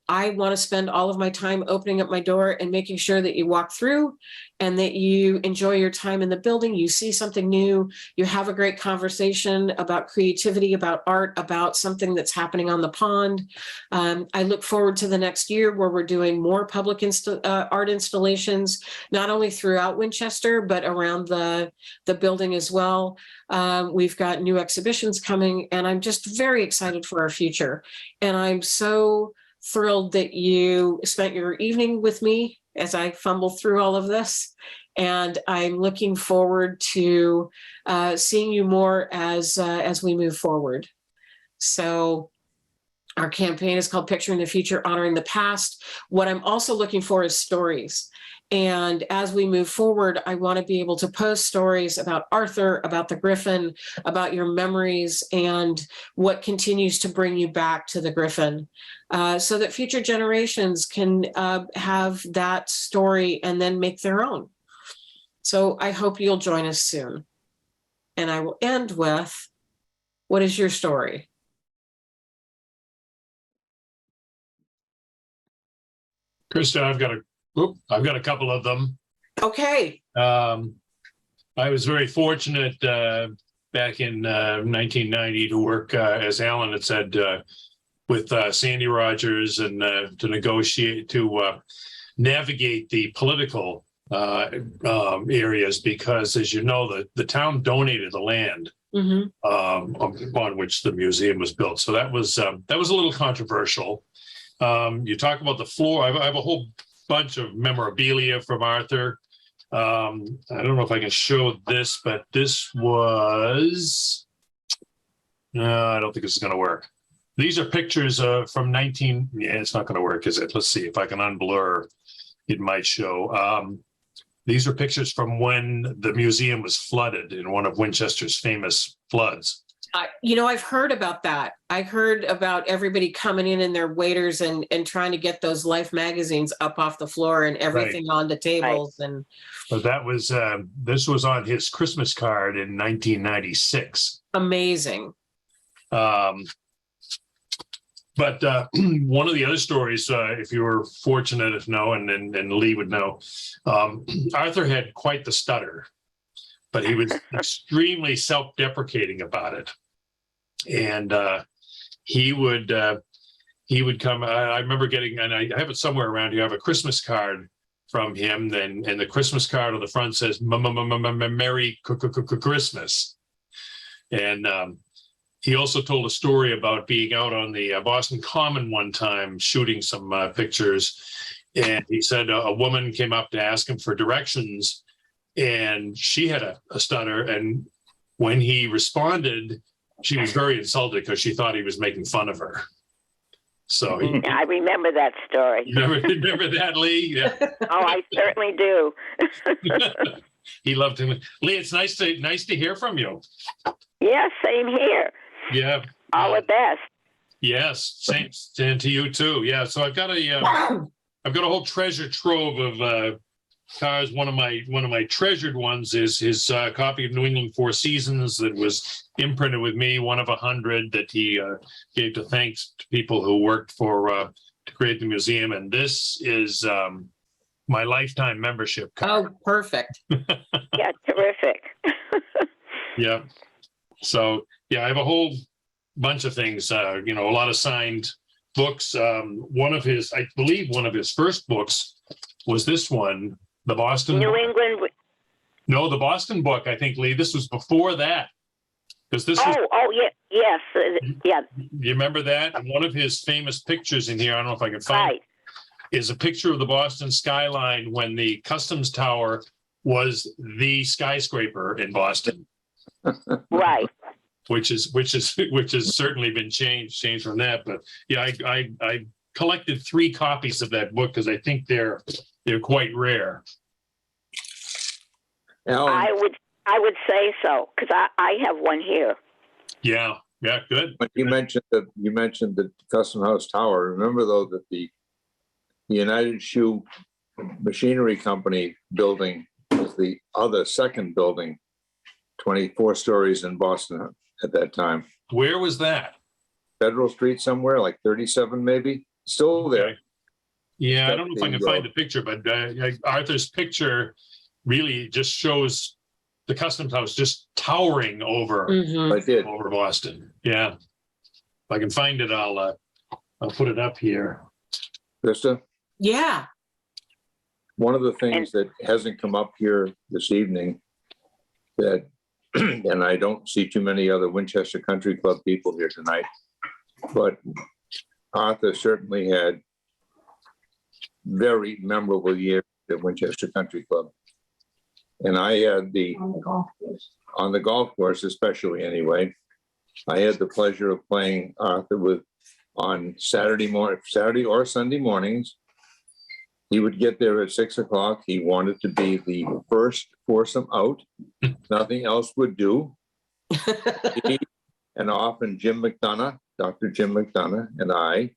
I want to spend all of my time opening up my door and making sure that you walk through and that you enjoy your time in the building. You see something new, you have a great conversation about creativity, about art, about something that's happening on the pond. I look forward to the next year where we're doing more public art installations, not only throughout Winchester, but around the building as well. We've got new exhibitions coming, and I'm just very excited for our future. And I'm so thrilled that you spent your evening with me as I fumble through all of this. And I'm looking forward to seeing you more as we move forward. So our campaign is called Picturing the Future, Honoring the Past. What I'm also looking for is stories. And as we move forward, I want to be able to post stories about Arthur, about the Griffin, about your memories, and what continues to bring you back to the Griffin, so that future generations can have that story and then make their own. So I hope you'll join us soon. And I will end with, what is your story? Krista, I've got a couple of them. Okay. I was very fortunate back in 1990 to work, as Alan had said, with Sandy Rogers and to navigate the political areas, because, as you know, the town donated the land upon which the museum was built. So that was a little controversial. You talk about the floor. I have a whole bunch of memorabilia from Arthur. I don't know if I can show this, but this was, no, I don't think this is going to work. These are pictures from it's not going to work, is it? Let's see if I can unblur. It might show. These are pictures from when the museum was flooded in one of Winchester's famous floods. I've heard about that. I heard about everybody coming in their waders and trying to get those Life magazines up off the floor and everything onto tables. Right. And so that was, this was on his Christmas card in 1996. Amazing. But one of the other stories, if you were fortunate to know, and Lee would know, Arthur had quite the stutter, but he was extremely self-deprecating about it. And he would come. I remember getting, and I have it somewhere around here. I have a Christmas card from him. Then, and the Christmas card on the front says "Merry Christmas." And he also told a story about being out on the Boston Common one time shooting some pictures, and he said a woman came up to ask him for directions, and she had a stutter. And when he responded, she was very insulted because she thought he was making fun of her. So I remember that story. remember that, Lee? Yeah. Oh, I certainly do. He loved him. Lee, it's nice to hear from you. Yeah, same here. Yeah. All the best. Yes, same to you too. Yeah. So I've got a whole treasure trove of cars. One of my treasured ones is his copy of New England Four Seasons that was imprinted with me, one of 100 that he gave to thanks to people who worked for to create the museum. And this is my lifetime membership card. Oh, perfect. Yeah, terrific. Yeah. So yeah, I have a whole bunch of things. A lot of signed books. I believe one of his first books was this one. The Boston New book. England. No, the Boston book, I think, Lee. This was before that. Because this was. Oh, yeah, yes, yeah. You remember that? And one of his famous pictures in here, I don't know if I can find it, is a picture of the Boston skyline when the Customs Tower was the skyscraper in Boston. Right. Which has certainly been changed from that. But yeah, I collected 3 copies of that book because I think they're quite rare. Alan, I would say so because I have one here. Yeah, good. when you mentioned the Custom House Tower. Remember though that the United Shoe Machinery Company building was the other second building, 24 stories in Boston at that time. Where was that? Federal Street somewhere, like 37 maybe. Still there. Okay. Yeah, I don't know if I can find the picture, but Arthur's picture really just shows the Customs House just towering over Mhm. I did. over Boston. Yeah, if I can find it, I'll put it up here. Krista, Yeah. one of the things that hasn't come up here this evening that, and I don't see too many other Winchester Country Club people here tonight, but Arthur certainly had very memorable years at Winchester Country Club. And I had on the golf course, especially anyway, I had the pleasure of playing Arthur on Saturday or Sunday mornings. He would get there at 6 o'clock. He wanted to be the first foursome out. Nothing else would do. He, and often Jim McDonough, Dr. Jim McDonough, and I,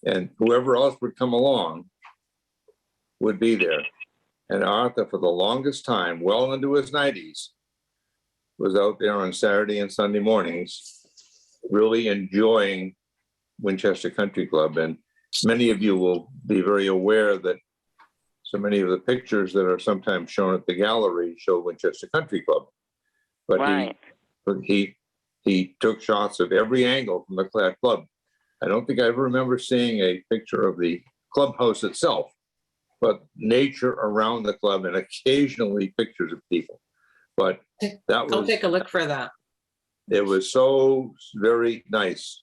and whoever else would come along would be there. And Arthur, for the longest time, well into his 90s, was out there on Saturday and Sunday mornings, really enjoying Winchester Country Club. And many of you will be very aware that so many of the pictures that are sometimes shown at the gallery show Winchester Country Club. But Right. he took shots of every angle from the club. I don't think I ever remember seeing a picture of the clubhouse itself, but nature around the club and occasionally pictures of people. But that I'll was, take a look for that. it was so very nice.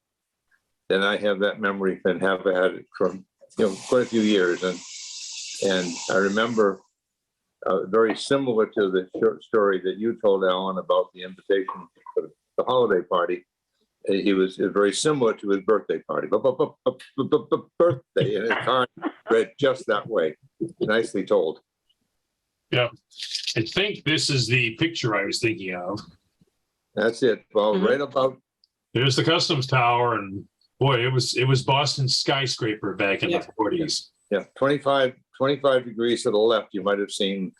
And I have that memory and have had it from, quite a few years. And I remember very similar to the short story that you told, Alan, about the invitation for the holiday party. He was very similar to his birthday party. Birthday, and his card read just that way. Nicely told. Yeah, I think this is the picture I was thinking of. That's it. Well, Mhm. right about, There's the Customs Tower, and boy, it was Boston's skyscraper back in Yeah. the 40s. yeah, 25 degrees to the left, you might have seen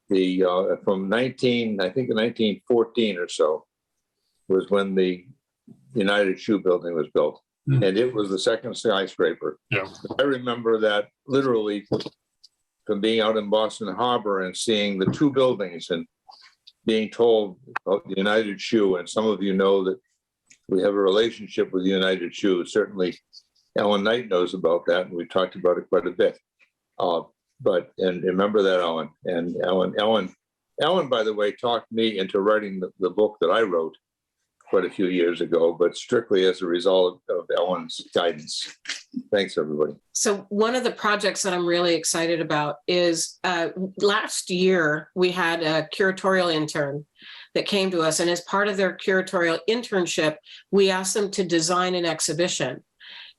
the, from 1914 or so was when the United Shoe Building was built. Hmm. and it was the second skyscraper. Yeah. I remember that literally from being out in Boston Harbor and seeing the two buildings and being told about the United Shoe. And some of you know that we have a relationship with the United Shoe. Certainly Ellen Knight knows about that, and we talked about it quite a bit. And remember that, Ellen. And Ellen, by the way, talked me into writing the book that I wrote quite a few years ago, but strictly as a result of Ellen's guidance. Thanks, everybody. So one of the projects that I'm really excited about is last year we had a curatorial intern that came to us, and as part of their curatorial internship, we asked them to design an exhibition.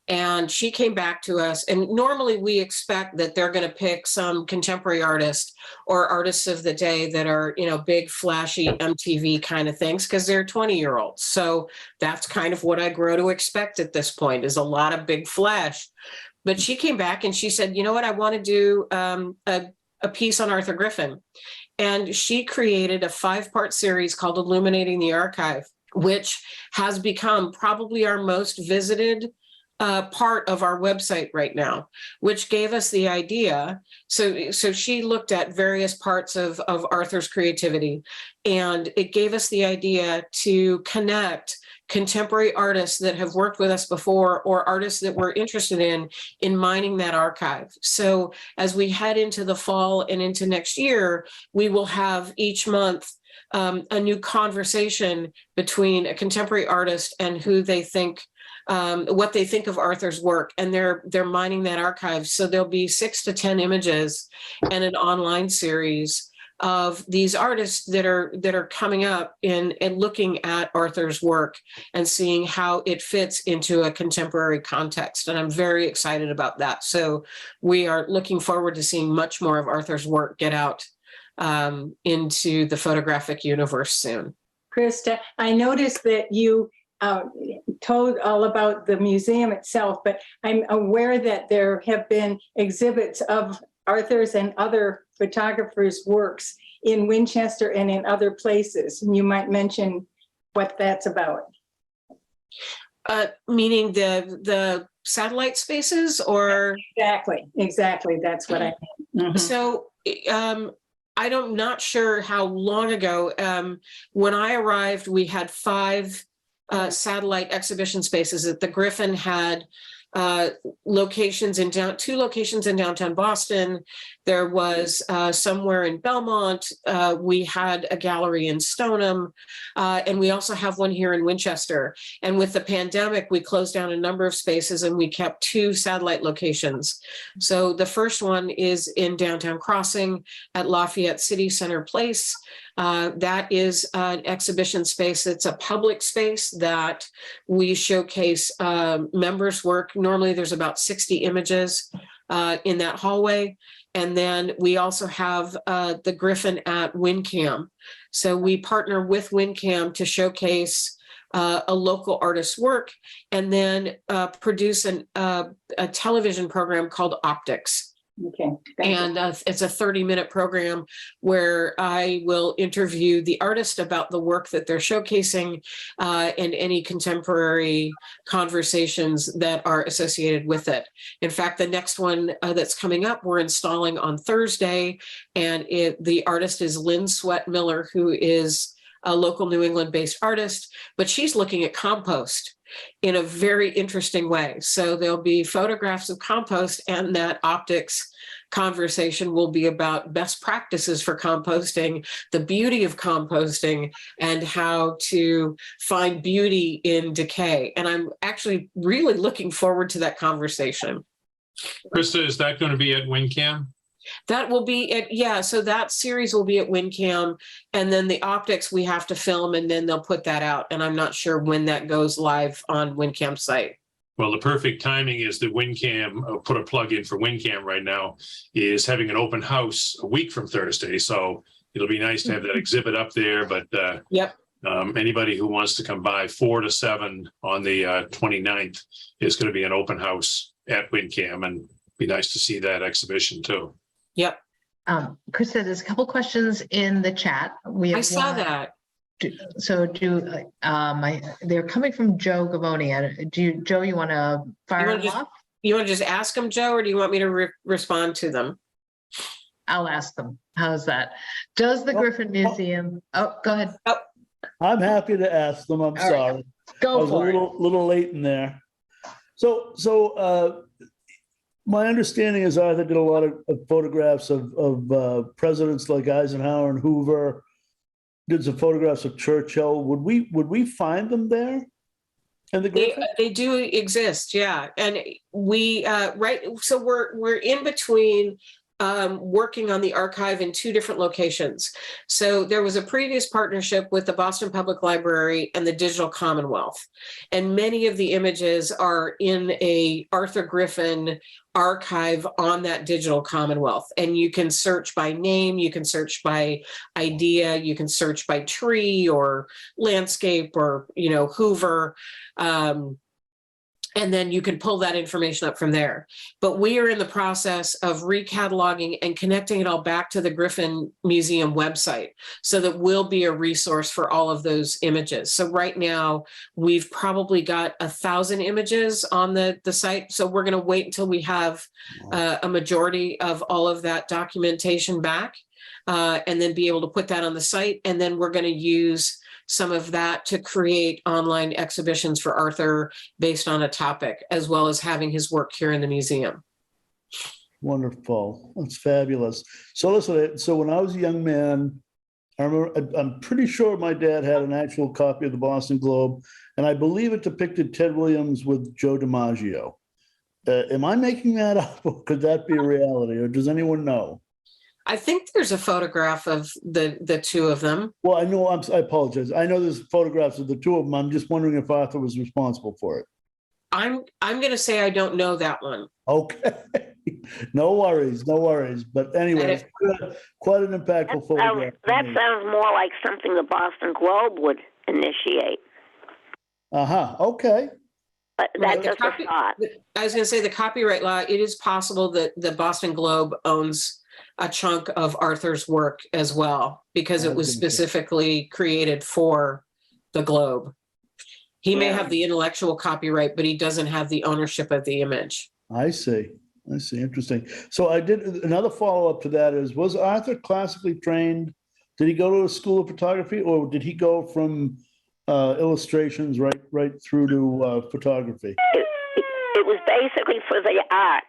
And she came back to us, and normally we expect that they're going to pick some contemporary artist or artists of the day that are, you know, big, flashy MTV kind of things, because they're 20-year-olds. So that's kind of what I grow to expect at this point, is a lot of big flash. But she came back and she said, you know what, I want to do a piece on Arthur Griffin. And she created a 5-part series called Illuminating the Archive, which has become probably our most visited part of our website right now, which gave us the idea. So she looked at various parts of Arthur's creativity, and it gave us the idea to connect contemporary artists that have worked with us before, or artists that we're interested in mining that archive. So as we head into the fall and into next year, we will have each month a new conversation between a contemporary artist and who they think, what they think of Arthur's work, and they're mining that archive. So there'll be 6 to 10 images and an online series of these artists that are coming up and looking at Arthur's work and seeing how it fits into a contemporary context. And I'm very excited about that. So we are looking forward to seeing much more of Arthur's work get out into the photographic universe soon. Krista, I noticed that you told all about the museum itself, but I'm aware that there have been exhibits of Arthur's and other photographers' works in Winchester and in other places. And you might mention what that's about. Meaning the satellite spaces, or? Exactly. That's what I mean. Mm-hmm. So I'm not sure how long ago, when I arrived, we had 5 satellite exhibition spaces. That the Griffin had locations in 2 locations in downtown Boston. There was somewhere in Belmont. We had a gallery in Stoneham, and we also have one here in Winchester. And with the pandemic, we closed down a number of spaces and we kept 2 satellite locations. So the first one is in downtown Crossing at Lafayette City Center Place. That is an exhibition space. It's a public space that we showcase members' work. Normally there's about 60 images in that hallway. And then we also have the Griffin at WinCam. So we partner with WinCam to showcase a local artist's work, and then produce a television program called Optics. Okay. And it's a 30-minute program where I will interview the artist about the work that they're showcasing, and any contemporary conversations that are associated with it. In fact, the next one that's coming up, we're installing on Thursday, and the artist is Lynn Sweat Miller, who is a local New England-based artist, but she's looking at compost in a very interesting way. So there'll be photographs of compost, and that Optics conversation will be about best practices for composting, the beauty of composting, and how to find beauty in decay. And I'm actually really looking forward to that conversation. Krista, is that going to be at WinCam? That will be at, yeah, so that series will be at WinCam, and then the Optics we have to film, and then they'll put that out. And I'm not sure when that goes live on WinCam's site. Well, the perfect timing is that WinCam, put a plug in for WinCam right now, is having an open house a week from Thursday. So it'll be nice to have that exhibit up there. But yep. Anybody who wants to come by 4 to 7 on the 29th is going to be an open house at WinCam, and be nice to see that exhibition too. Yep. Krista, there's a couple questions in the chat. I saw that. They're coming from Joe Gavoni. Joe, you want to fire them off? You want to just ask them, Joe, or do you want me to respond to them? I'll ask them. How's that? Does the Griffin Museum, oh, go ahead. Oh, I'm happy to ask them. I'm All right. sorry. I Go was a for it. little late in there. So my understanding is Arthur did a lot of photographs of presidents like Eisenhower and Hoover. Did some photographs of Churchill. Would we find them there? In the Griffin? They do exist, yeah. And we so we're in between working on the archive in two different locations. So there was a previous partnership with the Boston Public Library and the Digital Commonwealth. And many of the images are in a Arthur Griffin archive on that Digital Commonwealth. And you can search by name, you can search by idea, you can search by tree or landscape or, Hoover. And then you can pull that information up from there. But we are in the process of recataloging and connecting it all back to the Griffin Museum website so that we'll be a resource for all of those images. So right now, we've probably got 1,000 images on the site. So we're gonna wait until we have a majority of all of that documentation back and then be able to put that on the site. And then we're gonna use some of that to create online exhibitions for Arthur based on a topic, as well as having his work here in the museum. Wonderful. That's fabulous. So listen, so when I was a young man, I'm pretty sure my dad had an actual copy of the Boston Globe, and I believe it depicted Ted Williams with Joe DiMaggio. Am I making that up, or could that be a reality, or does anyone know? I think there's a photograph of the two of them. Well, I know, I apologize. I know there's photographs of the two of them. I'm just wondering if Arthur was responsible for it. I'm going to say I don't know that one. Okay. No worries. But anyway, quite an impactful photograph. That sounds more like something the Boston Globe would initiate. Okay. But that's just a thought. I was going to say the copyright law, it is possible that the Boston Globe owns a chunk of Arthur's work as well, because it was specifically created for the Globe. He may have the intellectual copyright, but he doesn't have the ownership of the image. I see. Interesting. So I did another follow-up to that is, was Arthur classically trained? Did he go to a school of photography, or did he go from illustrations right through to photography? It was basically for the arts,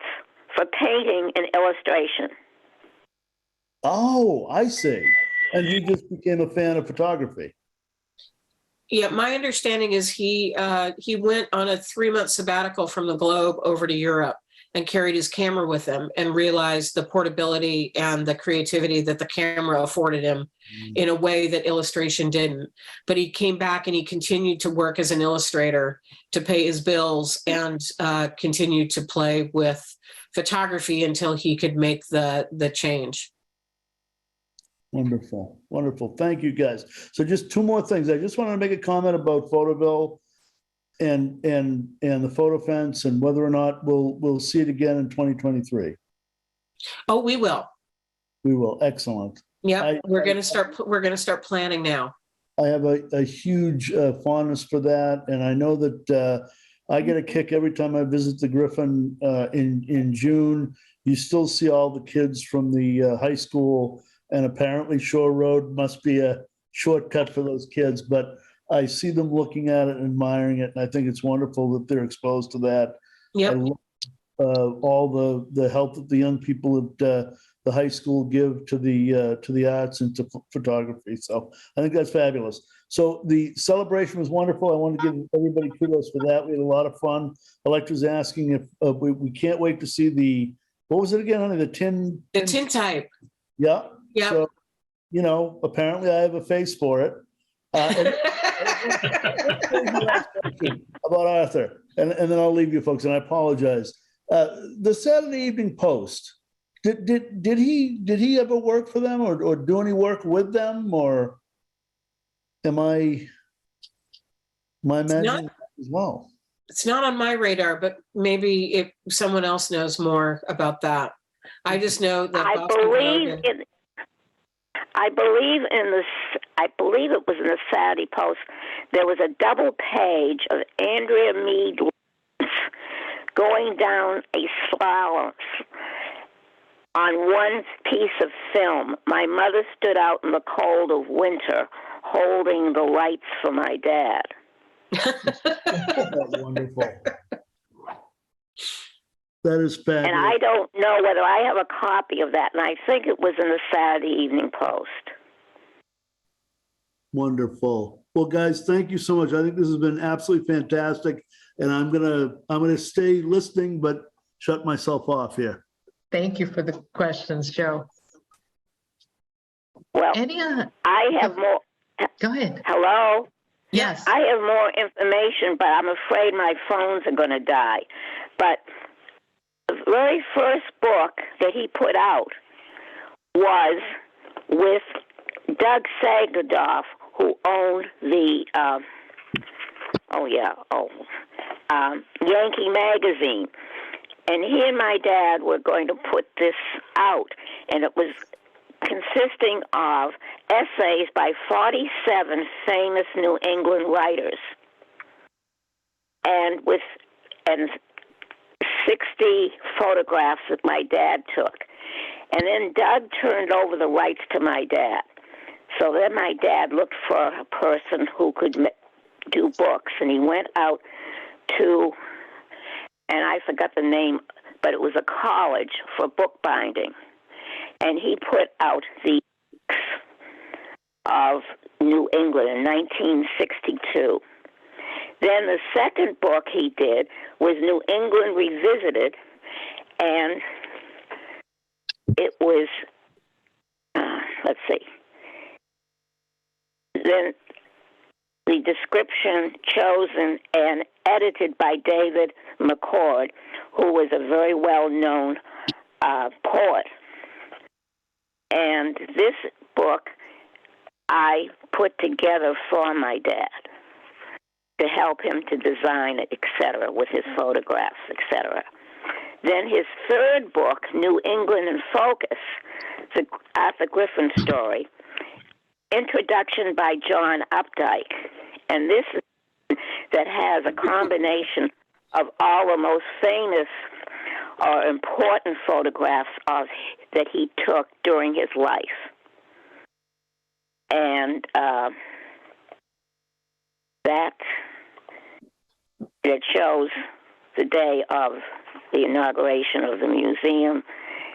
for painting and illustration. Oh, I see. And he just became a fan of photography. Yeah, my understanding is he went on a 3-month sabbatical from the Globe over to Europe and carried his camera with him and realized the portability and the creativity that the camera afforded him in a way that illustration didn't. But he came back and he continued to work as an illustrator to pay his bills and continued to play with photography until he could make the change. Wonderful. Thank you, guys. So just two more things. I just wanted to make a comment about Photoville and the photo fence and whether or not we'll see it again in 2023. Oh, we will. We will. Excellent. Yeah, we're going to start planning now. I have a huge fondness for that, and I know that I get a kick every time I visit the Griffin in June. You still see all the kids from the high school. And apparently Shore Road must be a shortcut for those kids, but I see them looking at it and admiring it. And I think it's wonderful that they're exposed to that. Yep. I love all the help that the young people at the high school give to the arts and to photography. So I think that's fabulous. So the celebration was wonderful. I want to give everybody kudos for that. We had a lot of fun. Electra's asking if we can't wait to see what was it again, honey? The tin type. Yeah. Yeah. So, apparently I have a face for it. About Arthur, and then I'll leave you folks, and I apologize. The Saturday Evening Post, did he ever work for them or do any work with them, or am I imagining as well? It's not on my radar, but maybe if someone else knows more about that. I just know that I believe it was in the Saturday Post, there was a double page of Andrea Mead going down a slalom on one piece of film. My mother stood out in the cold of winter holding the lights for my dad. That's wonderful. That is fabulous. And I don't know whether I have a copy of that, and I think it was in the Saturday Evening Post. Wonderful. Well, guys, thank you so much. I think this has been absolutely fantastic, and I'm gonna stay listening, but shut myself off here. Thank you for the questions, Joe. Well, Any I have more. Go ahead. Hello? Yes. I have more information, but I'm afraid my phones are going to die. But the very first book that he put out was with Doug Sagerdoff, who owned the Yankee Magazine. And he and my dad were going to put this out, and it was consisting of essays by 47 famous New England writers, and 60 photographs that my dad took. And then Doug turned over the rights to my dad. So then my dad looked for a person who could do books, and he went out to, and I forgot the name, but it was a college for bookbinding. And he put out the of New England in 1962. Then the second book he did was New England Revisited, and it was, let's see, then the description chosen and edited by David McCord, who was a very well-known poet. And this book I put together for my dad to help him to design it, etc., with his photographs, etc. Then his third book, New England in Focus, the Arthur Griffin story, introduction by John Updike. And this is that has a combination of all the most famous or important photographs that he took during his life. And that it shows the day of the inauguration of the museum,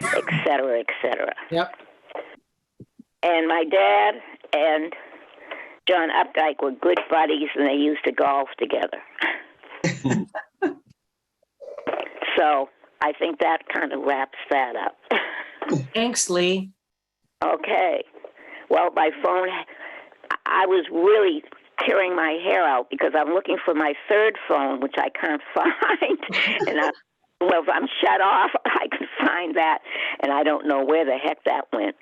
et cetera, et cetera. Yep. And my dad and John Updike were good buddies, and they used to golf together. So I think that kind of wraps that up. Thanks, Lee. Okay. Well, my phone, I was really tearing my hair out because I'm looking for my third phone, which I can't find. And if I'm shut off, I can find that, and I don't know where the heck that went.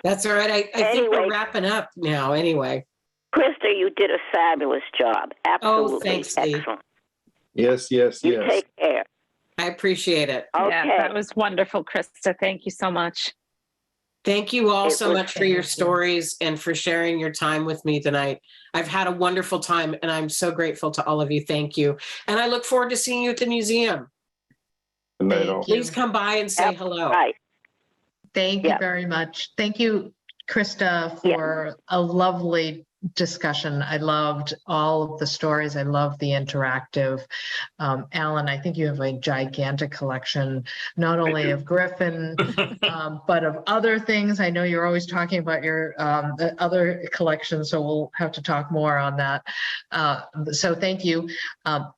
That's all right. I think we're wrapping up now anyway. Krista, you did a fabulous job. Absolutely. Oh, thanks, Lee. Excellent. Yes. You take care. I appreciate it. Okay. Yeah, that was wonderful, Krista. Thank you so much. Thank you all It so was much for your fantastic. stories and for sharing your time with me tonight. I've had a wonderful time, and I'm so grateful to all of you. Thank you. And I look forward to seeing you at the museum. Good night, Thank all. you. Please come by and say hello. Right. Thank you Yeah. very much. Thank you, Krista, for a lovely discussion. I loved all of the stories. I love the interactive. Alan, I think you have a gigantic collection, not only of Griffin, but of other things. I know you're always talking about your the other collections, so we'll have to talk more on that. So thank you.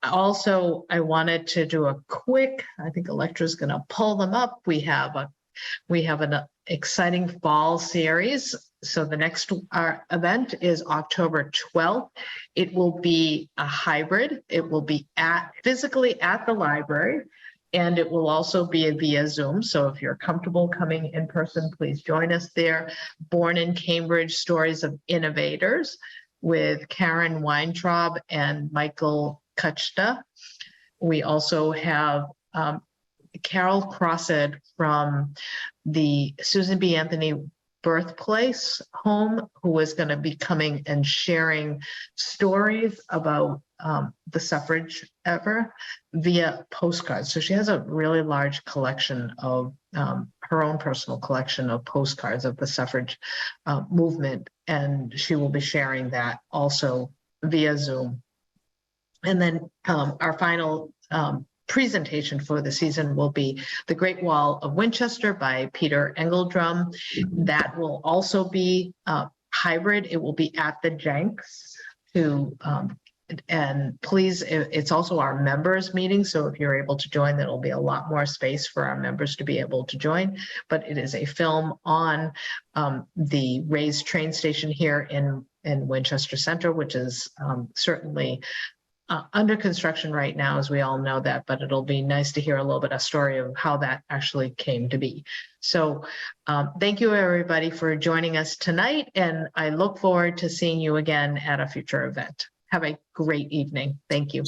Also, I wanted to do a quick, I think Electra's going to pull them up. We have an exciting fall series. So the next event is October 12th. It will be a hybrid. It will be physically at the library, and it will also be via Zoom. So if you're comfortable coming in person, please join us there. Born in Cambridge, Stories of Innovators with Karen Weintraub and Michael Kuchta. We also have Carol Crossett from the Susan B. Anthony birthplace home, who is going to be coming and sharing stories about the suffrage ever via postcards. So she has a really large collection of her own personal collection of postcards of the suffrage movement, and she will be sharing that also via Zoom. And then our final presentation for the season will be The Great Wall of Winchester by Peter Engeldrum. That will also be hybrid. It will be at the Jenks and please, it's also our members meeting. So if you're able to join, there'll be a lot more space for our members to be able to join. But it is a film on the raised train station here in Winchester Center, which is certainly under construction right now, as we all know that, but it'll be nice to hear a little bit of story of how that actually came to be. So thank you everybody for joining us tonight, and I look forward to seeing you again at a future event. Have a great evening. Thank you.